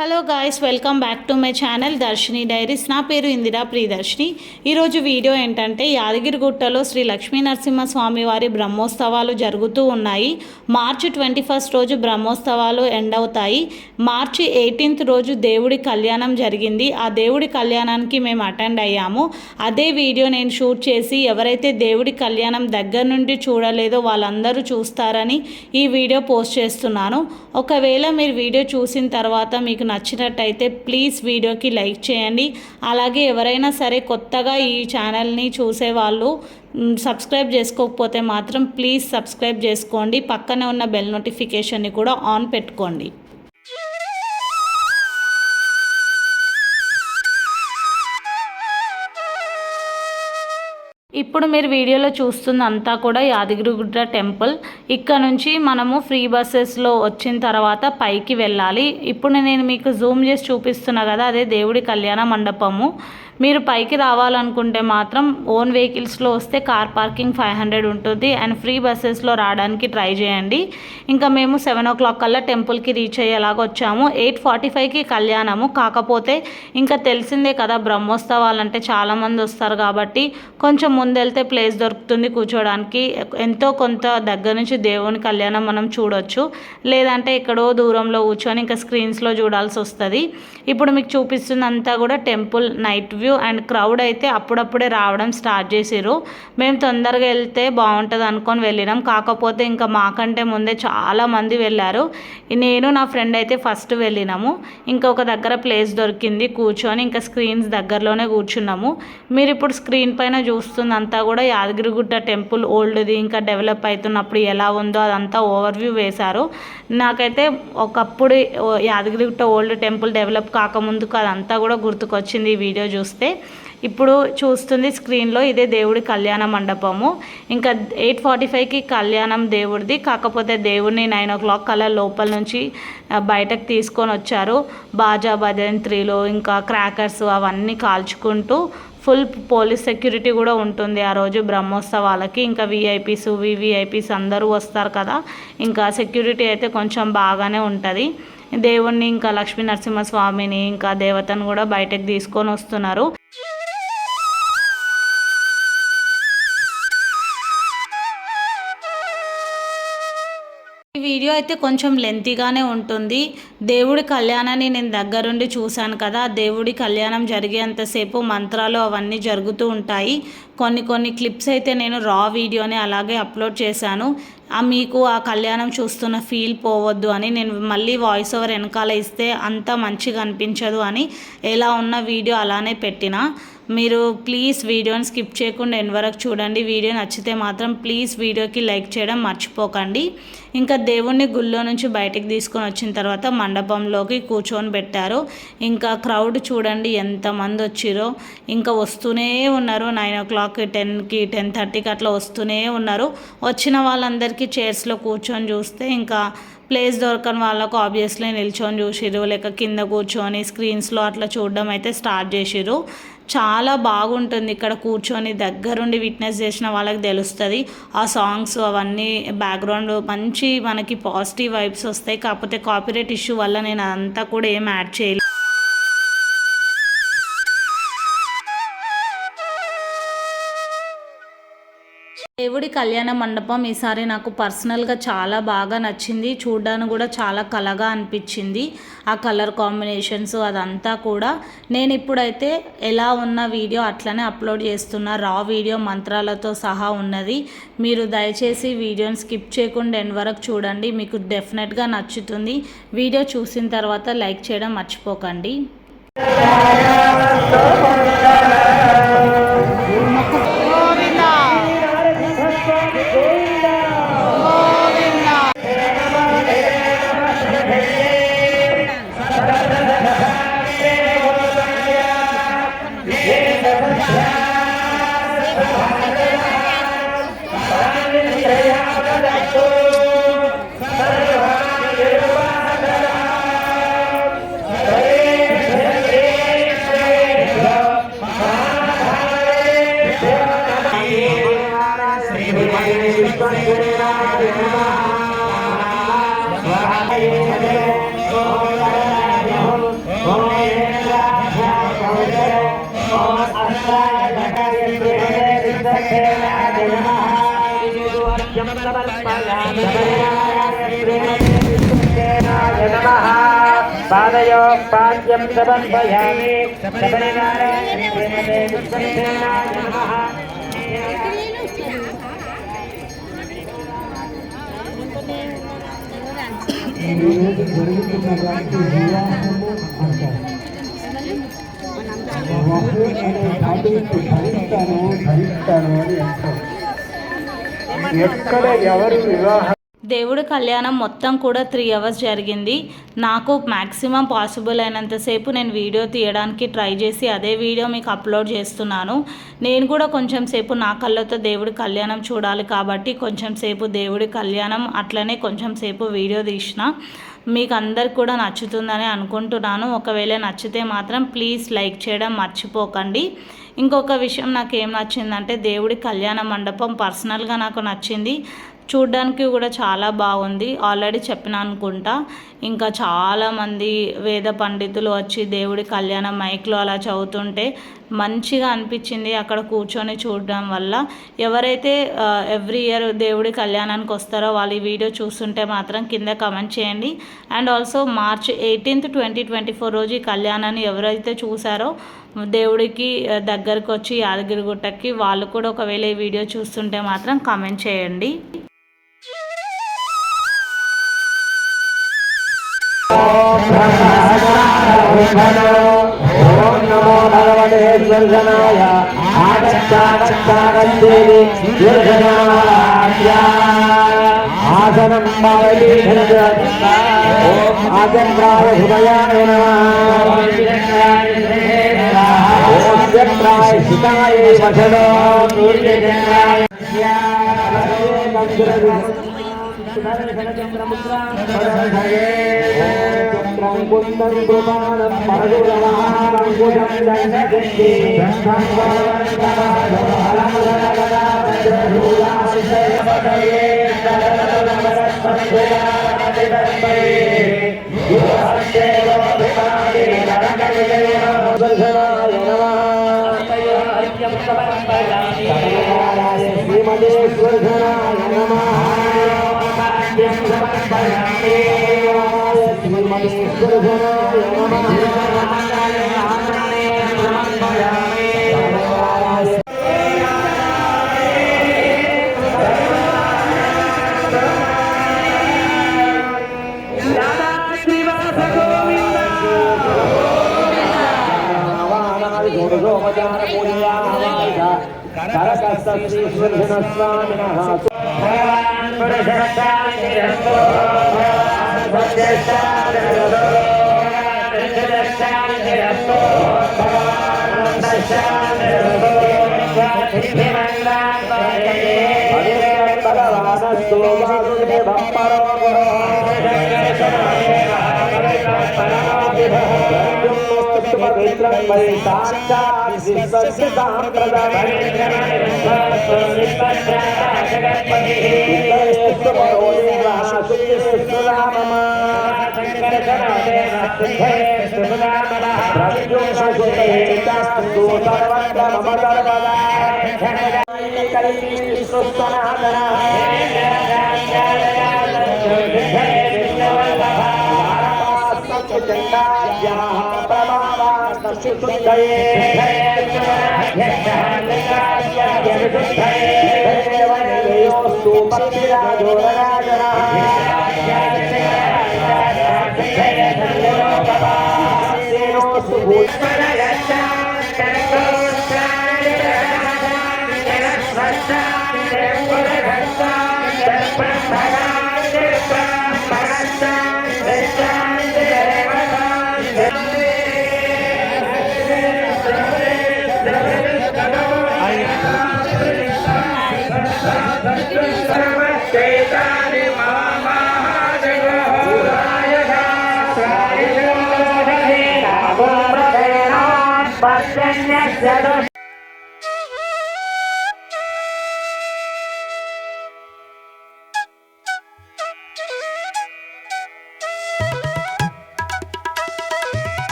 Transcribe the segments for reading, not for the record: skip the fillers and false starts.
Hello guys, welcome back to my channel Darshini diaries. నా పేరు ఇందిరా ప్రియదర్శిని. ఈరోజు వీడియో ఏంటంటే యాదగిరిగుట్టలో శ్రీ లక్ష్మీ నరసింహస్వామి వారి బ్రహ్మోత్సవాలు జరుగుతూ ఉన్నాయి. మార్చి 21 రోజు బ్రహ్మోత్సవాలు ఎండ్ అవుతాయి. మార్చి 18 రోజు దేవుడి కళ్యాణం జరిగింది. ఆ దేవుడి కళ్యాణానికి మేము అటెండ్ అయ్యాము. అదే వీడియో నేను షూట్ చేసి ఎవరైతే దేవుడి కళ్యాణం దగ్గర నుండి చూడలేదో వాళ్ళందరూ చూస్తారని ఈ వీడియో పోస్ట్ చేస్తున్నాను. ఒకవేళ మీరు వీడియో చూసిన తర్వాత మీకు నచ్చినట్టయితే ప్లీజ్ వీడియోకి లైక్ చేయండి. అలాగే ఎవరైనా సరే కొత్తగా ఈ ఛానల్ని చూసేవాళ్ళు సబ్స్క్రైబ్ చేసుకోకపోతే మాత్రం ప్లీజ్ సబ్స్క్రైబ్ చేసుకోండి. పక్కనే ఉన్న బెల్ నోటిఫికేషన్ని కూడా ఆన్ పెట్టుకోండి. ఇప్పుడు మీరు వీడియోలో చూస్తుంది అంతా కూడా యాదగిరిగుట్ట టెంపుల్. ఇక్కడ నుంచి మనము ఫ్రీ బస్సెస్లో వచ్చిన తర్వాత పైకి వెళ్ళాలి. ఇప్పుడు నేను మీకు జూమ్ చేసి చూపిస్తున్నా కదా, అదే దేవుడి కళ్యాణ మండపము. మీరు పైకి రావాలనుకుంటే మాత్రం ఓన్ వెహికల్స్లో వస్తే కార్ పార్కింగ్ 500 ఉంటుంది అండ్ ఫ్రీ బస్సెస్లో రావడానికి ట్రై చేయండి. ఇంకా మేము 7 o'clock కల్లా టెంపుల్కి రీచ్ అయ్యేలాగా వచ్చాము. 8:45కి కళ్యాణము. కాకపోతే ఇంకా తెలిసిందే కదా, బ్రహ్మోత్సవాలు అంటే చాలామంది వస్తారు కాబట్టి కొంచెం ముందెళ్తే ప్లేస్ దొరుకుతుంది కూర్చోడానికి. ఎంతో కొంత దగ్గర నుంచి దేవుని కళ్యాణం మనం చూడొచ్చు. లేదంటే ఎక్కడో దూరంలో కూర్చొని ఇంకా స్క్రీన్స్లో చూడాల్సి వస్తుంది. ఇప్పుడు మీకు చూపిస్తుందంతా కూడా temple night view and crowd అయితే అప్పుడప్పుడే రావడం స్టార్ట్ చేసిర్రు. మేము తొందరగా వెళ్తే బాగుంటుంది అనుకొని వెళ్ళినాం. కాకపోతే ఇంకా మాకంటే ముందే చాలామంది వెళ్ళారు. నేను నా ఫ్రెండ్ అయితే ఫస్ట్ వెళ్ళినాము. ఇంకా ఒక దగ్గర ప్లేస్ దొరికింది కూర్చొని ఇంకా స్క్రీన్స్ దగ్గరలోనే కూర్చున్నాము. మీరు ఇప్పుడు స్క్రీన్ పైన చూస్తుందంతా కూడా యాదగిరిగుట్ట టెంపుల్ ఓల్డ్ది, ఇంకా డెవలప్ అవుతున్నప్పుడు ఎలా ఉందో అదంతా ఓవర్వ్యూ వేశారు. నాకైతే ఒకప్పుడు యాదగిరిగుట్ట ఓల్డ్ టెంపుల్ డెవలప్ కాకముందుకు అదంతా కూడా గుర్తుకొచ్చింది ఈ వీడియో చూస్తే. ఇప్పుడు చూస్తుంది స్క్రీన్లో ఇదే దేవుడి కళ్యాణ మండపము. ఇంకా 8:45కి కళ్యాణం దేవుడిది. కాకపోతే దేవుడిని 9 o'clock కల్లా లోపల నుంచి బయటకు తీసుకొని వచ్చారు. బాజా భజంత్రీలు ఇంకా క్రాకర్స్ అవన్నీ కాల్చుకుంటూ ఫుల్ పోలీస్ సెక్యూరిటీ కూడా ఉంటుంది ఆ రోజు బ్రహ్మోత్సవాలకి. ఇంకా వివిఐపీస్ అందరూ వస్తారు కదా, ఇంకా సెక్యూరిటీ అయితే కొంచెం బాగానే ఉంటుంది. దేవుణ్ణి ఇంకా లక్ష్మీ నరసింహస్వామిని ఇంకా దేవతను కూడా బయటకు తీసుకొని వస్తున్నారు. ఈ వీడియో అయితే కొంచెం లెంతీగానే ఉంటుంది. దేవుడి కళ్యాణాన్ని నేను దగ్గరుండి చూశాను కదా, దేవుడి కళ్యాణం జరిగేంతసేపు మంత్రాలు అవన్నీ జరుగుతూ ఉంటాయి. కొన్ని క్లిప్స్ అయితే నేను రా వీడియోని అలాగే అప్లోడ్ చేశాను. మీకు ఆ కళ్యాణం చూస్తున్న ఫీల్ పోవద్దు అని నేను మళ్ళీ వాయిస్ ఓవర్ వెనకాల ఇస్తే అంత మంచిగా అనిపించదు అని ఎలా ఉన్న వీడియో అలానే పెట్టిన. మీరు ప్లీజ్ వీడియోని స్కిప్ చేయకుండా ఎండ్ వరకు చూడండి. వీడియో నచ్చితే మాత్రం ప్లీజ్ వీడియోకి లైక్ చేయడం మర్చిపోకండి. ఇంకా దేవుణ్ణి గుళ్ళో నుంచి బయటికి తీసుకొని వచ్చిన తర్వాత మండపంలోకి కూర్చొని పెట్టారు. ఇంకా క్రౌడ్ చూడండి ఎంతమంది వచ్చిరో. ఇంకా వస్తూనే ఉన్నారు. 9 o'clock, 10కి 10:30కి అట్లా వస్తూనే ఉన్నారు. వచ్చిన వాళ్ళందరికీ చైర్స్లో కూర్చొని చూస్తే ఇంకా ప్లేస్ దొరకని వాళ్ళకు ఆబ్వియస్లీ నిల్చొని చూసిర్రు, లేక కింద కూర్చొని స్క్రీన్స్లో అట్లా చూడడం అయితే స్టార్ట్ చేసిర్రు. చాలా బాగుంటుంది ఇక్కడ కూర్చొని దగ్గరుండి విట్నెస్ చేసిన వాళ్ళకి తెలుస్తుంది. ఆ సాంగ్స్ అవన్నీ బ్యాక్గ్రౌండ్ మంచి మనకి పాజిటివ్ వైబ్స్ వస్తాయి. కాకపోతే కాపీరైట్ ఇష్యూ వల్ల నేను అదంతా కూడా ఏం యాడ్ చేయలేదు. దేవుడి కళ్యాణ మండపం ఈసారి నాకు పర్సనల్గా చాలా బాగా నచ్చింది. చూడడానికి కూడా చాలా కళగా అనిపించింది. ఆ కలర్ కాంబినేషన్స్ అదంతా కూడా. నేను ఇప్పుడైతే ఎలా ఉన్న వీడియో అట్లనే అప్లోడ్ చేస్తున్నా. రా వీడియో మంత్రాలతో సహా ఉన్నది. మీరు దయచేసి వీడియోని స్కిప్ చేయకుండా ఎండ్ వరకు చూడండి. మీకు డెఫినెట్గా నచ్చుతుంది. వీడియో చూసిన తర్వాత లైక్ చేయడం మర్చిపోకండి. पादयो पाद्यं समर्पयामि शबरिनारायण श्रीमते विश्वक्सेनाय नमः। ఎక్కడ ఎవరు వివాహం దేవుడి కళ్యాణం మొత్తం కూడా 3 అవర్స్ జరిగింది. నాకు మ్యాక్సిమం పాసిబుల్ అయినంతసేపు నేను వీడియో తీయడానికి ట్రై చేసి అదే వీడియో మీకు అప్లోడ్ చేస్తున్నాను. నేను కూడా కొంచెం సేపు నా కళ్ళతో దేవుడి కళ్యాణం చూడాలి కాబట్టి కొంచెం సేపు దేవుడి కళ్యాణం అట్లనే కొంచెం సేపు వీడియో తీసిన. మీకు అందరికి కూడా నచ్చుతుందని అనుకుంటున్నాను. ఒకవేళ నచ్చితే మాత్రం ప్లీజ్ లైక్ చేయడం మర్చిపోకండి. ఇంకొక విషయం నాకు ఏం నచ్చిందంటే దేవుడి కళ్యాణ మండపం పర్సనల్గా నాకు నచ్చింది. చూడ్డానికి కూడా చాలా బాగుంది. ఆల్రెడీ చెప్పిన అనుకుంటా. ఇంకా చాలామంది వేద పండితులు వచ్చి దేవుడి కళ్యాణం మైక్లో అలా చదువుతుంటే మంచిగా అనిపించింది అక్కడ కూర్చొని చూడడం వల్ల. ఎవరైతే ఎవ్రీ ఇయర్ దేవుడి కళ్యాణానికి వస్తారో వాళ్ళు ఈ వీడియో చూస్తుంటే మాత్రం కింద కమెంట్ చేయండి. అండ్ ఆల్సో March 18, 2024 రోజు ఈ కళ్యాణాన్ని ఎవరైతే చూసారో దేవుడికి దగ్గరకు వచ్చి యాదగిరిగుట్టకి వాళ్ళు కూడా ఒకవేళ ఈ వీడియో చూస్తుంటే మాత్రం కమెంట్ చేయండి. ఓం నమో భగవతే స్వర్గనాయ ఆగచ్చాగచ్చాగచ్చేది స్వర్గనాయ ఆసనం ఓం ఆచంద్రాయ హృదయాయ నమః ఓం చంద్రాయ సుతాయ వచనో సూర్యచంద్రాయ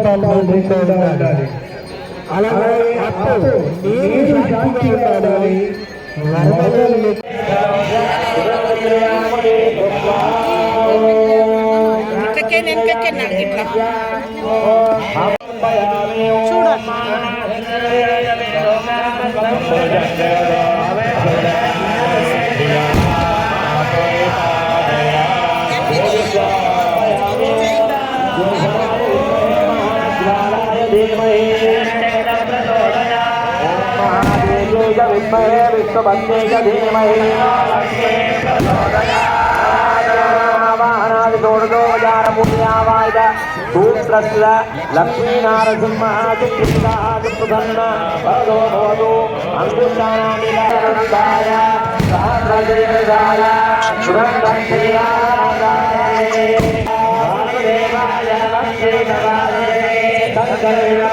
సంకల్పాలు లేకుండా ఉండాలి. అలాగే అప్పుడు నేను సాక్షిగా ఉండాలి. వరదలు विष्णुपत्नीक धीमहि वाहनादि षोडशोपचार पुण्यावायद सूत्रस्य लक्ष्मीनारसिंहादिप्रसन्न वरदो भवतु अङ्गुष्ठानादिलाय सहस्रदेवदाय सुरन्दक्षेयाय वासुदेवाय नमस्तेवाय तत्कर्म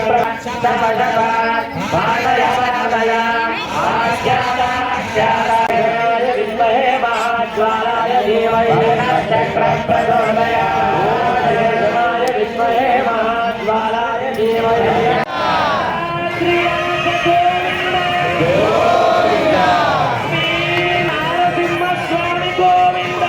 विद्महे महाज्वालाय धीमहि चक्रं प्रचोदयात् विद्महे महाज्वालाय धीमहि नारसिंहस्वामी गोविंद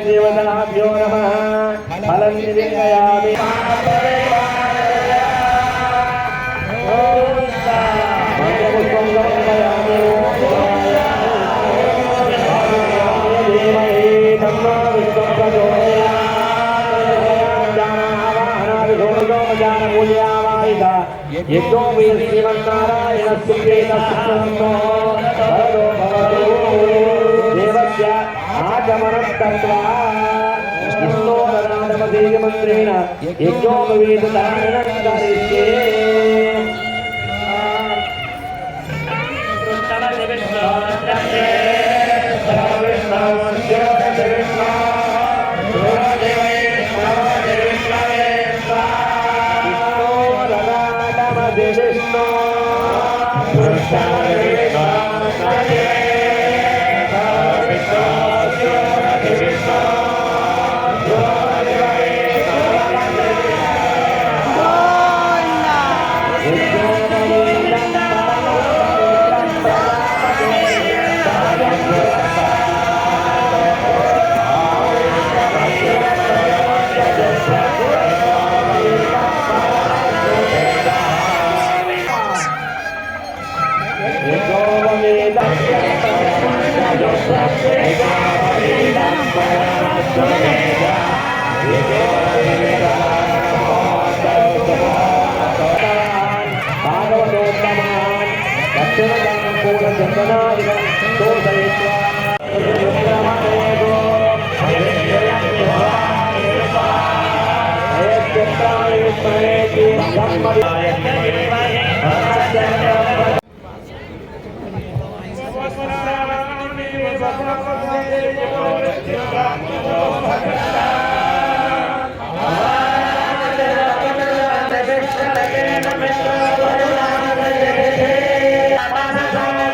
देवताभ्यो नमः फलं निवेदयामि यज्ञो वीर श्रीमन्नारायण देवस्य आगमनं तत्वा विष्णोराधमदेवमन्त्रेण यज्ञो वेदधारणं करिष्ये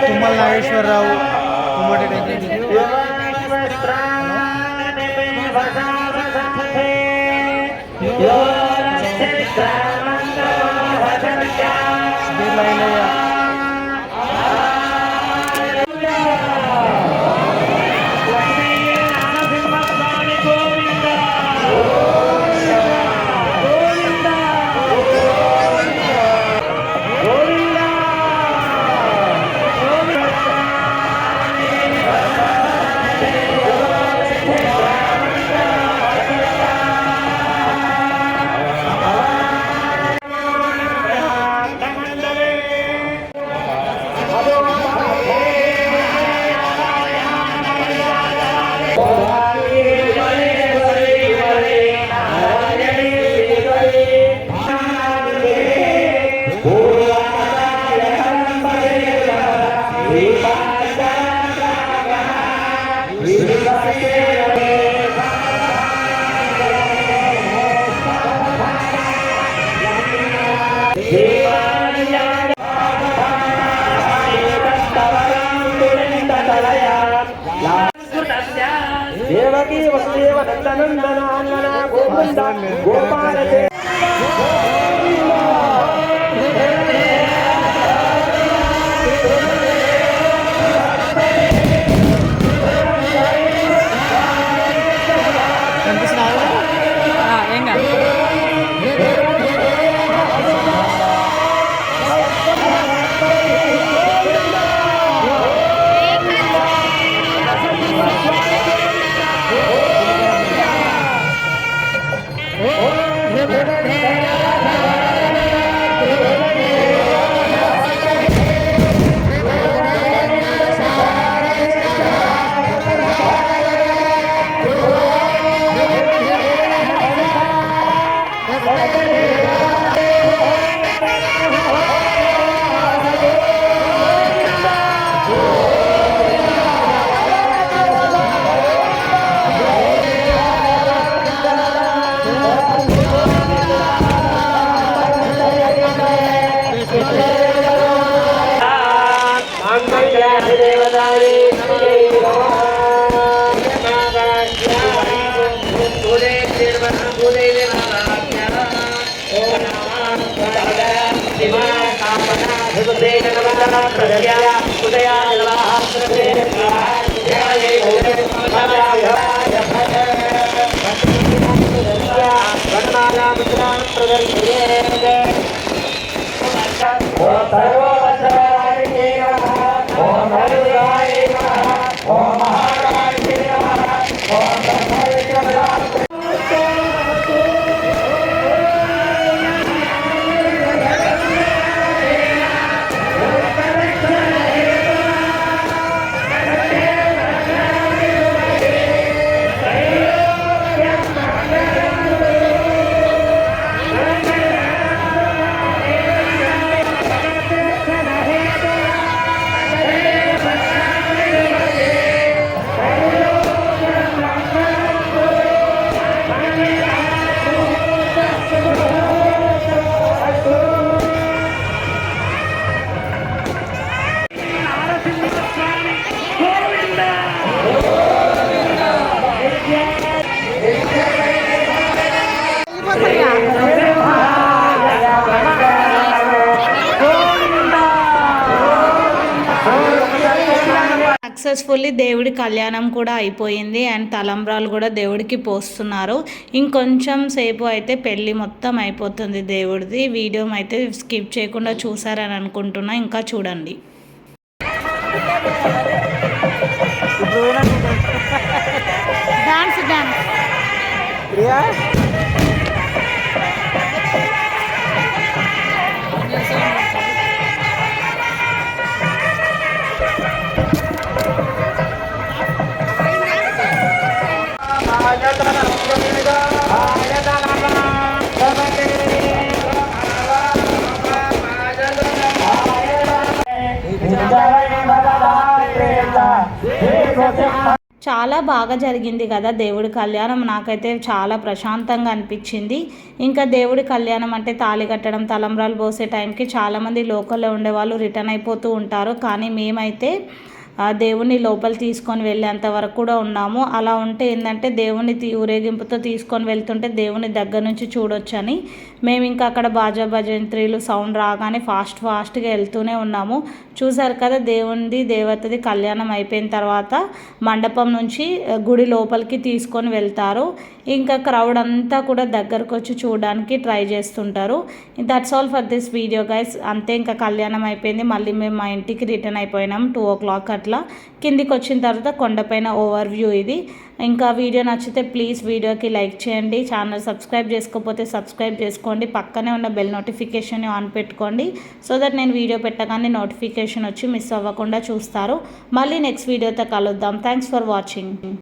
तुम्मल नागेश्वरराव దేవకీ వసుదేవ నందనందనాంగన గోవింద గోపాల సక్సెస్ఫుల్లీ దేవుడి కళ్యాణం కూడా అయిపోయింది అండ్ తలంబ్రాలు కూడా దేవుడికి పోస్తున్నారు. ఇంకొంచెం సేపు అయితే పెళ్ళి మొత్తం అయిపోతుంది దేవుడిది. వీడియో అయితే స్కిప్ చేయకుండా చూసారని అనుకుంటున్నా. ఇంకా చూడండి. డాన్స్ డాన్స్ చాలా బాగా జరిగింది కదా దేవుడి కళ్యాణం. నాకైతే చాలా ప్రశాంతంగా అనిపించింది. ఇంకా దేవుడి కళ్యాణం అంటే తాళి కట్టడం, తలంబ్రాలు పోసే టైంకి చాలామంది లోకల్లో ఉండేవాళ్ళు రిటర్న్ అయిపోతూ ఉంటారు. కానీ మేమైతే దేవుణ్ణి లోపల తీసుకొని వెళ్ళేంత వరకు కూడా ఉన్నాము. అలా ఉంటే ఏంటంటే దేవుని ఊరేగింపుతో తీసుకొని వెళ్తుంటే దేవుని దగ్గర నుంచి చూడొచ్చని మేము ఇంకా అక్కడ బాజా భజంత్రీలు సౌండ్ రాగానే ఫాస్ట్గా వెళ్తూనే ఉన్నాము. చూసారు కదా దేవునిది దేవతది కళ్యాణం అయిపోయిన తర్వాత మండపం నుంచి గుడి లోపలికి తీసుకొని వెళ్తారు. ఇంకా క్రౌడ్ అంతా కూడా దగ్గరకు వచ్చి చూడడానికి ట్రై చేస్తుంటారు. That's all for this video guys. అంతే, ఇంకా కళ్యాణం అయిపోయింది. మళ్ళీ మేము మా ఇంటికి రిటర్న్ అయిపోయినాం 2 o'clock అట్లా. కిందికి వచ్చిన తర్వాత కొండపైన ఓవర్ వ్యూ ఇది. ఇంకా వీడియో నచ్చితే ప్లీజ్ వీడియోకి లైక్ చేయండి. ఛానల్ సబ్స్క్రైబ్ చేసుకోకపోతే సబ్స్క్రైబ్ చేసుకోండి. పక్కనే ఉన్న బెల్ నోటిఫికేషన్ ఆన్ పెట్టుకోండి. సో దట్ నేను వీడియో పెట్టగానే నోటిఫికేషన్ వచ్చి మిస్ అవ్వకుండా చూస్తారు. మళ్ళీ నెక్స్ట్ వీడియోతో కలుద్దాం. Thanks for watching.